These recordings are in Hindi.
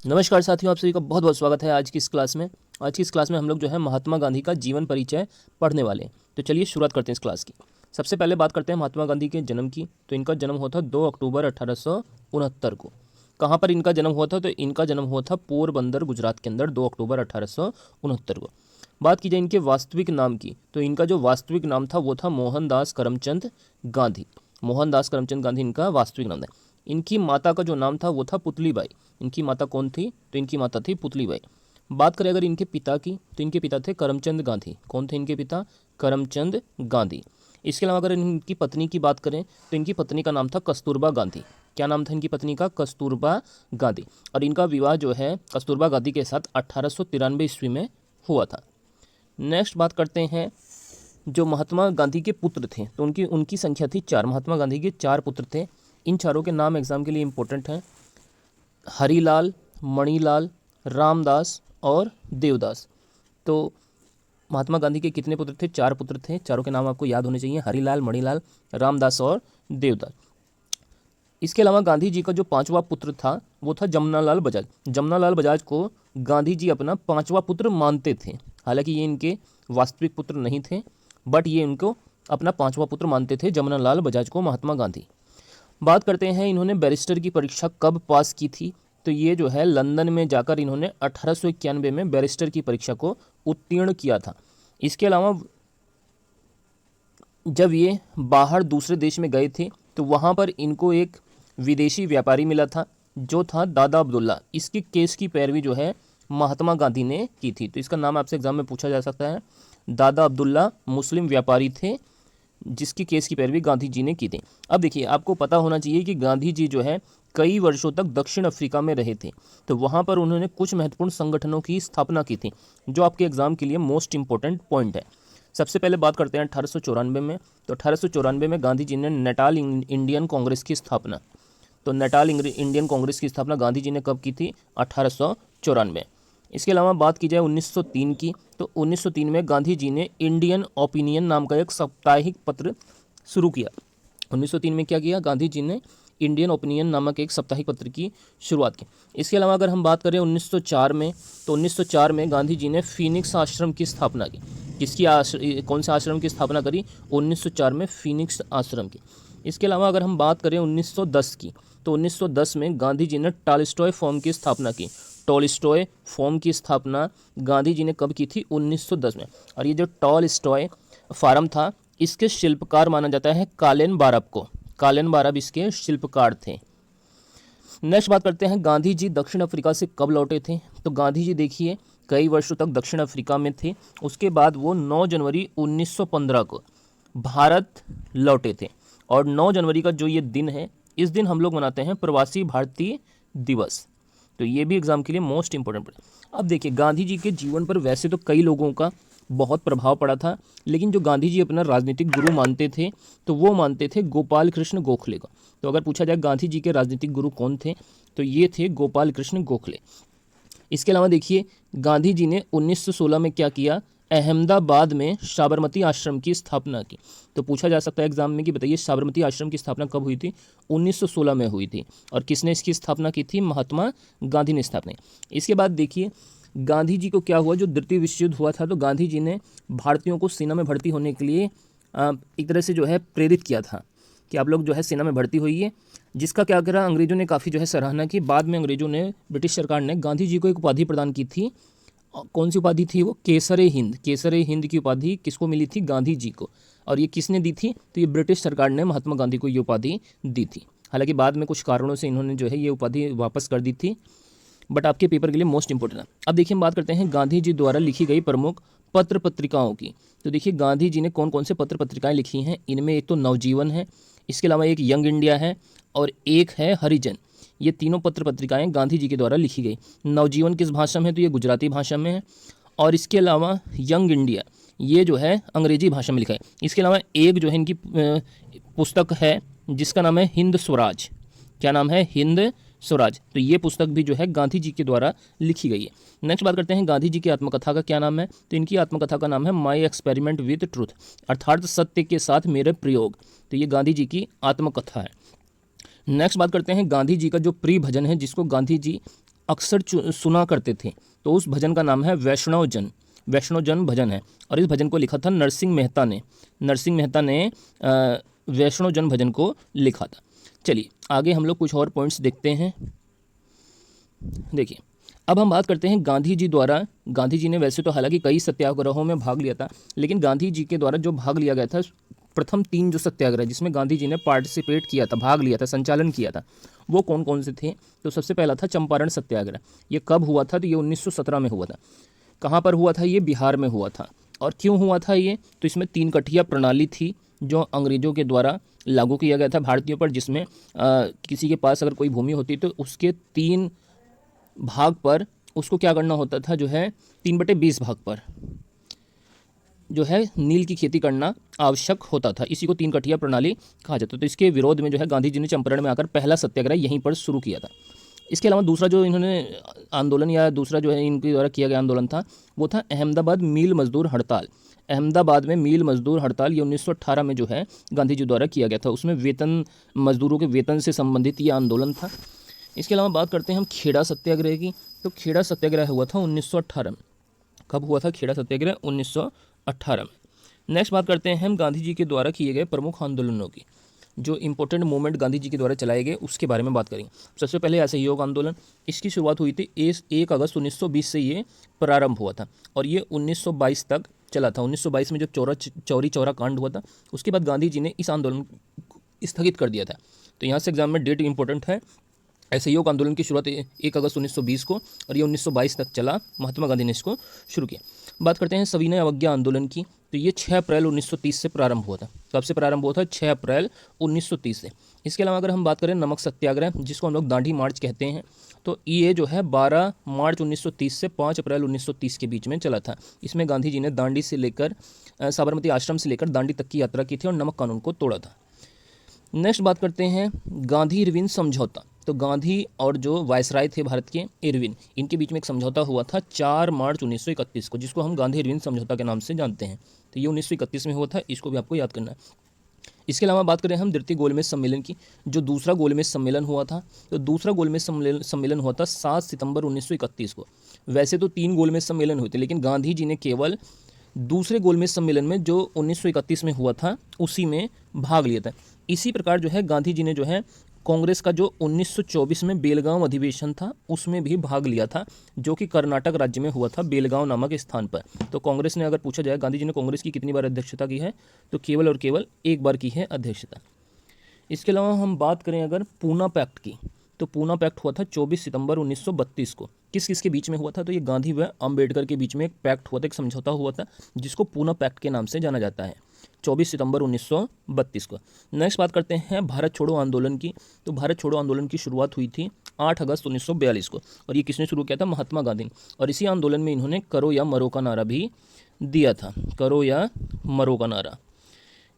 नमस्कार साथियों, आप सभी का बहुत बहुत स्वागत है आज की इस क्लास में। आज की इस क्लास में हम लोग जो है महात्मा गांधी का जीवन परिचय पढ़ने वाले हैं। तो चलिए शुरुआत करते हैं इस क्लास की। सबसे पहले बात करते हैं महात्मा गांधी के जन्म की। तो इनका जन्म हुआ था 2 अक्टूबर 1869 को। कहाँ पर इनका जन्म हुआ था? तो इनका जन्म हुआ था पोरबंदर, गुजरात के अंदर 2 अक्टूबर 1869 को। बात की जाए इनके वास्तविक नाम की, तो इनका जो वास्तविक नाम था वो था मोहनदास करमचंद गांधी। मोहनदास करमचंद गांधी इनका वास्तविक नाम था। इनकी माता का जो नाम था वो था पुतलीबाई। इनकी माता कौन थी? तो इनकी माता थी पुतलीबाई। बात करें अगर इनके पिता की, तो इनके पिता थे करमचंद गांधी। कौन थे इनके पिता? करमचंद गांधी। इसके अलावा अगर इनकी पत्नी की बात करें, तो इनकी पत्नी का नाम था कस्तूरबा गांधी। क्या नाम था इनकी पत्नी का? कस्तूरबा गांधी। और इनका विवाह जो है कस्तूरबा गांधी के साथ 1893 ईस्वी में हुआ था। नेक्स्ट बात करते हैं जो महात्मा गांधी के पुत्र थे, तो उनकी उनकी संख्या थी 4। महात्मा गांधी के 4 पुत्र थे। इन चारों के नाम एग्जाम के लिए इंपॉर्टेंट हैं। हरीलाल, मणिलाल, रामदास और देवदास। तो महात्मा गांधी के कितने पुत्र थे? 4 पुत्र थे। चारों के नाम आपको याद होने चाहिए, हरीलाल, मणिलाल, रामदास और देवदास। इसके अलावा गांधी जी का जो 5वां पुत्र था वो था जमनालाल बजाज। जमनालाल बजाज को गांधी जी अपना 5वां पुत्र मानते थे। हालांकि ये इनके वास्तविक पुत्र नहीं थे, बट ये इनको अपना 5वां पुत्र मानते थे, जमनालाल बजाज को, महात्मा गांधी। बात करते हैं इन्होंने बैरिस्टर की परीक्षा कब पास की थी? तो ये जो है लंदन में जाकर इन्होंने 1891 में बैरिस्टर की परीक्षा को उत्तीर्ण किया था। इसके अलावा जब ये बाहर दूसरे देश में गए थे तो वहाँ पर इनको एक विदेशी व्यापारी मिला था जो था दादा अब्दुल्ला। इसकी केस की पैरवी जो है महात्मा गांधी ने की थी। तो इसका नाम आपसे एग्जाम में पूछा जा सकता है। दादा अब्दुल्ला मुस्लिम व्यापारी थे जिसकी केस की पैरवी गांधी जी ने की थी। अब देखिए, आपको पता होना चाहिए कि गांधी जी जो है कई वर्षों तक दक्षिण अफ्रीका में रहे थे। तो वहाँ पर उन्होंने कुछ महत्वपूर्ण संगठनों की स्थापना की थी जो आपके एग्जाम के लिए मोस्ट इंपॉर्टेंट पॉइंट है। सबसे पहले बात करते हैं 1894 में। तो 1894 में गांधी जी ने नेटाल इंडियन कांग्रेस की स्थापना। तो नेटाल इंडियन कांग्रेस की स्थापना गांधी जी ने कब की थी? 1894। इसके अलावा बात की जाए 1903 की, तो 1903 में गांधी जी ने इंडियन ओपिनियन नाम का एक साप्ताहिक पत्र शुरू किया। 1903 में क्या किया? गांधी जी ने इंडियन ओपिनियन नामक एक साप्ताहिक पत्र की शुरुआत की। इसके अलावा अगर हम बात करें 1904 में, तो 1904 में गांधी जी ने फीनिक्स आश्रम की स्थापना की। कौन से आश्रम की स्थापना करी? 1904 में फीनिक्स आश्रम की। इसके अलावा अगर हम बात करें 1910 की, तो 1910 में गांधी जी ने टॉलस्टॉय फॉर्म की स्थापना की। टॉलस्टॉय फॉर्म की स्थापना गांधी जी ने कब की थी? 1910 में। और ये जो टॉलस्टॉय फार्म था, इसके शिल्पकार माना जाता है कालेन बारब को। कालेन बारब इसके शिल्पकार थे। नेक्स्ट बात करते हैं गांधी जी दक्षिण अफ्रीका से कब लौटे थे? तो गांधी जी देखिए कई वर्षों तक दक्षिण अफ्रीका में थे। उसके बाद वो 9 जनवरी 1915 को भारत लौटे थे। और 9 जनवरी का जो ये दिन है, इस दिन हम लोग मनाते हैं प्रवासी भारतीय दिवस। तो ये भी एग्जाम के लिए मोस्ट इंपॉर्टेंट। अब देखिए, गांधी जी के जीवन पर वैसे तो कई लोगों का बहुत प्रभाव पड़ा था, लेकिन जो गांधी जी अपना राजनीतिक गुरु मानते थे तो वो मानते थे गोपाल कृष्ण गोखले को। तो अगर पूछा जाए गांधी जी के राजनीतिक गुरु कौन थे, तो ये थे गोपाल कृष्ण गोखले। इसके अलावा देखिए, गांधी जी ने 1916 में क्या किया? अहमदाबाद में साबरमती आश्रम की स्थापना की। तो पूछा जा सकता है एग्जाम में कि बताइए साबरमती आश्रम की स्थापना कब हुई थी? 1916 में हुई थी। और किसने इसकी स्थापना की थी? महात्मा गांधी ने स्थापना की। इसके बाद देखिए गांधी जी को क्या हुआ, जो द्वितीय विश्व युद्ध हुआ था तो गांधी जी ने भारतीयों को सेना में भर्ती होने के लिए एक तरह से जो है प्रेरित किया था कि आप लोग जो है सेना में भर्ती होइए, जिसका क्या करा, अंग्रेजों ने काफ़ी जो है सराहना की। बाद में अंग्रेजों ने, ब्रिटिश सरकार ने गांधी जी को एक उपाधि प्रदान की थी। कौन सी उपाधि थी वो? केसरे हिंद। केसरे हिंद की उपाधि किसको मिली थी? गांधी जी को। और ये किसने दी थी? तो ये ब्रिटिश सरकार ने महात्मा गांधी को ये उपाधि दी थी। हालांकि बाद में कुछ कारणों से इन्होंने जो है ये उपाधि वापस कर दी थी, बट आपके पेपर के लिए मोस्ट इंपॉर्टेंट है। अब देखिए हम बात करते हैं गांधी जी द्वारा लिखी गई प्रमुख पत्र पत्रिकाओं की। तो देखिए गांधी जी ने कौन कौन से पत्र पत्रिकाएं लिखी हैं। इनमें एक तो नवजीवन है, इसके अलावा एक यंग इंडिया है और एक है हरिजन। ये तीनों पत्र पत्रिकाएं गांधी जी के द्वारा लिखी गई। नवजीवन किस भाषा में है? तो ये गुजराती भाषा में है। और इसके अलावा यंग इंडिया ये जो है अंग्रेजी भाषा में लिखा है। इसके अलावा एक जो है इनकी पुस्तक है जिसका नाम है हिंद स्वराज। क्या नाम है? हिंद स्वराज। तो ये पुस्तक भी जो है गांधी जी के द्वारा लिखी गई है। नेक्स्ट बात करते हैं गांधी जी की आत्मकथा का क्या नाम है? तो इनकी आत्मकथा का नाम है माई एक्सपेरिमेंट विद ट्रूथ, अर्थात सत्य के साथ मेरे प्रयोग। तो ये गांधी जी की आत्मकथा है। नेक्स्ट बात करते हैं गांधी जी का जो प्रिय भजन है जिसको गांधी जी अक्सर सुना करते थे। तो उस भजन का नाम है वैष्णव जन भजन है। और इस भजन को लिखा था नरसिंह मेहता ने वैष्णव जन भजन को लिखा था। चलिए आगे हम लोग कुछ और पॉइंट्स देखते हैं। देखिए अब हम बात करते हैं गांधी जी द्वारा। गांधी जी ने वैसे तो हालांकि कई सत्याग्रहों में भाग लिया था, लेकिन गांधी जी के द्वारा जो भाग लिया गया था प्रथम 3 जो सत्याग्रह जिसमें गांधी जी ने पार्टिसिपेट किया था, भाग लिया था, संचालन किया था, वो कौन कौन से थे? तो सबसे पहला था चंपारण सत्याग्रह। ये कब हुआ था? तो ये 1917 में हुआ था। कहाँ पर हुआ था? ये बिहार में हुआ था। और क्यों हुआ था ये? तो इसमें 3 कठिया प्रणाली थी जो अंग्रेजों के द्वारा लागू किया गया था भारतीयों पर, जिसमें किसी के पास अगर कोई भूमि होती तो उसके 3 भाग पर उसको क्या करना होता था, जो है 3/20 भाग पर जो है नील की खेती करना आवश्यक होता था। इसी को 3 कठिया प्रणाली कहा जाता था। तो इसके विरोध में जो है गांधी जी ने चंपारण में आकर पहला सत्याग्रह यहीं पर शुरू किया था। इसके अलावा दूसरा जो इन्होंने आंदोलन या दूसरा जो है इनके द्वारा किया गया आंदोलन था वो था अहमदाबाद मील मजदूर हड़ताल। अहमदाबाद में मील मजदूर हड़ताल ये 1918 में जो है गांधी जी द्वारा किया गया था। उसमें वेतन, मजदूरों के वेतन से संबंधित ये आंदोलन था। इसके अलावा बात करते हैं हम खेड़ा सत्याग्रह की। तो खेड़ा सत्याग्रह हुआ था 1918 में। कब हुआ था खेड़ा सत्याग्रह? 1918 में। नेक्स्ट बात करते हैं हम गांधी जी के द्वारा किए गए प्रमुख आंदोलनों की। जो इंपॉर्टेंट मूवमेंट गांधी जी के द्वारा चलाए गए उसके बारे में बात करेंगे। सबसे पहले असहयोग आंदोलन। इसकी शुरुआत हुई थी 1 अगस्त 1920 से ये प्रारंभ हुआ था और ये 1922 तक चला था। 1922 में जो चौरी चौरा कांड हुआ था उसके बाद गांधी जी ने इस आंदोलन को स्थगित कर दिया था। तो यहाँ से एग्जाम में डेट इंपॉर्टेंट है। असहयोग आंदोलन की शुरुआत 1 अगस्त 1920 को और ये 1922 तक चला। महात्मा गांधी ने इसको शुरू किया। बात करते हैं सविनय अवज्ञा आंदोलन की। तो ये 6 अप्रैल 1930 से प्रारंभ हुआ था। कब से प्रारंभ हुआ था? 6 अप्रैल 1930 से। इसके अलावा अगर हम बात करें नमक सत्याग्रह, जिसको हम लोग दांडी मार्च कहते हैं, तो ये जो है 12 मार्च 1930 से 5 अप्रैल 1930 के बीच में चला था। इसमें गांधी जी ने दांडी से लेकर साबरमती आश्रम से लेकर दांडी तक की यात्रा की थी और नमक कानून को तोड़ा था। नेक्स्ट बात करते हैं गांधी इरविन समझौता। तो गांधी और जो वायसराय थे भारत के, इरविन, इनके बीच में एक समझौता हुआ था 4 मार्च 1931 को, जिसको हम गांधी इरविन समझौता के नाम से जानते हैं। तो ये 1931 में हुआ था, इसको भी आपको याद करना है। इसके अलावा बात करें हम द्वितीय गोलमेज सम्मेलन की। जो दूसरा गोलमेज सम्मेलन हुआ था, तो दूसरा गोलमेज सम्मेलन हुआ था 7 सितंबर 1931 को। वैसे तो 3 गोलमेज सम्मेलन हुए थे, लेकिन गांधी जी ने केवल दूसरे गोलमेज सम्मेलन में जो 1931 में हुआ था उसी में भाग लिया था। इसी प्रकार जो है गांधी जी ने जो है कांग्रेस का जो 1924 में बेलगांव अधिवेशन था उसमें भी भाग लिया था, जो कि कर्नाटक राज्य में हुआ था, बेलगांव नामक स्थान पर। तो कांग्रेस ने, अगर पूछा जाए गांधी जी ने कांग्रेस की कितनी बार अध्यक्षता की है, तो केवल और केवल 1 बार की है अध्यक्षता। इसके अलावा हम बात करें अगर पूना पैक्ट की, तो पूना पैक्ट हुआ था 24 सितंबर 1932 को। किस किस के बीच में हुआ था? तो ये गांधी व अंबेडकर के बीच में एक पैक्ट हुआ था, एक समझौता हुआ था, जिसको पूना पैक्ट के नाम से जाना जाता है, 24 सितंबर 1932 को। नेक्स्ट बात करते हैं भारत छोड़ो आंदोलन की। तो भारत छोड़ो आंदोलन की शुरुआत हुई थी 8 अगस्त 1942 को और ये किसने शुरू किया था? महात्मा गांधी। और इसी आंदोलन में इन्होंने करो या मरो का नारा भी दिया था, करो या मरो का नारा।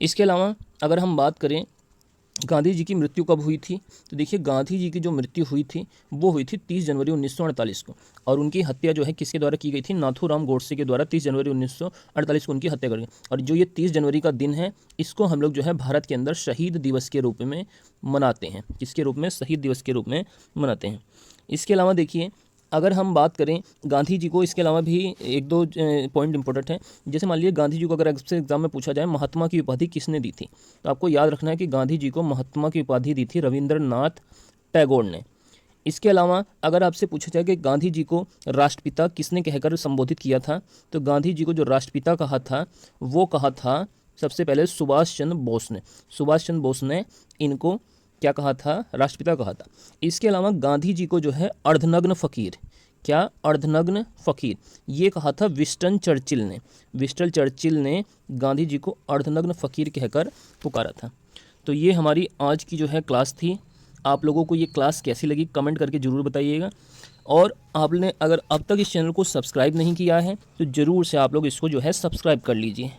इसके अलावा अगर हम बात करें गांधी जी की मृत्यु कब हुई थी, तो देखिए गांधी जी की जो मृत्यु हुई थी वो हुई थी 30 जनवरी 1948 को। और उनकी हत्या जो है किसके द्वारा की गई थी? नाथूराम गोडसे के द्वारा 30 जनवरी 1948 को उनकी हत्या कर गई। और जो ये 30 जनवरी का दिन है, इसको हम लोग जो है भारत के अंदर शहीद दिवस के रूप में मनाते हैं। किसके रूप में? शहीद दिवस के रूप में मनाते हैं। इसके अलावा देखिए अगर हम बात करें गांधी जी को, इसके अलावा भी 1-2 पॉइंट इंपॉर्टेंट है। जैसे मान लीजिए गांधी जी को अगर एग्जाम में पूछा जाए महात्मा की उपाधि किसने दी थी, तो आपको याद रखना है कि गांधी जी को महात्मा की उपाधि दी थी रविंद्रनाथ टैगोर ने। इसके अलावा अगर आपसे पूछा जाए कि गांधी जी को राष्ट्रपिता किसने कहकर संबोधित किया था, तो गांधी जी को जो राष्ट्रपिता कहा था वो कहा था सबसे पहले सुभाष चंद्र बोस ने। सुभाष चंद्र बोस ने इनको क्या कहा था? राष्ट्रपिता कहा था। इसके अलावा गांधी जी को जो है अर्धनग्न फ़कीर, क्या? अर्धनग्न फ़कीर, ये कहा था विंस्टन चर्चिल ने। विंस्टन चर्चिल ने गांधी जी को अर्धनग्न फ़कीर कहकर पुकारा था। तो ये हमारी आज की जो है क्लास थी। आप लोगों को ये क्लास कैसी लगी कमेंट करके ज़रूर बताइएगा। और आपने अगर अब तक इस चैनल को सब्सक्राइब नहीं किया है तो ज़रूर से आप लोग इसको जो है सब्सक्राइब कर लीजिए।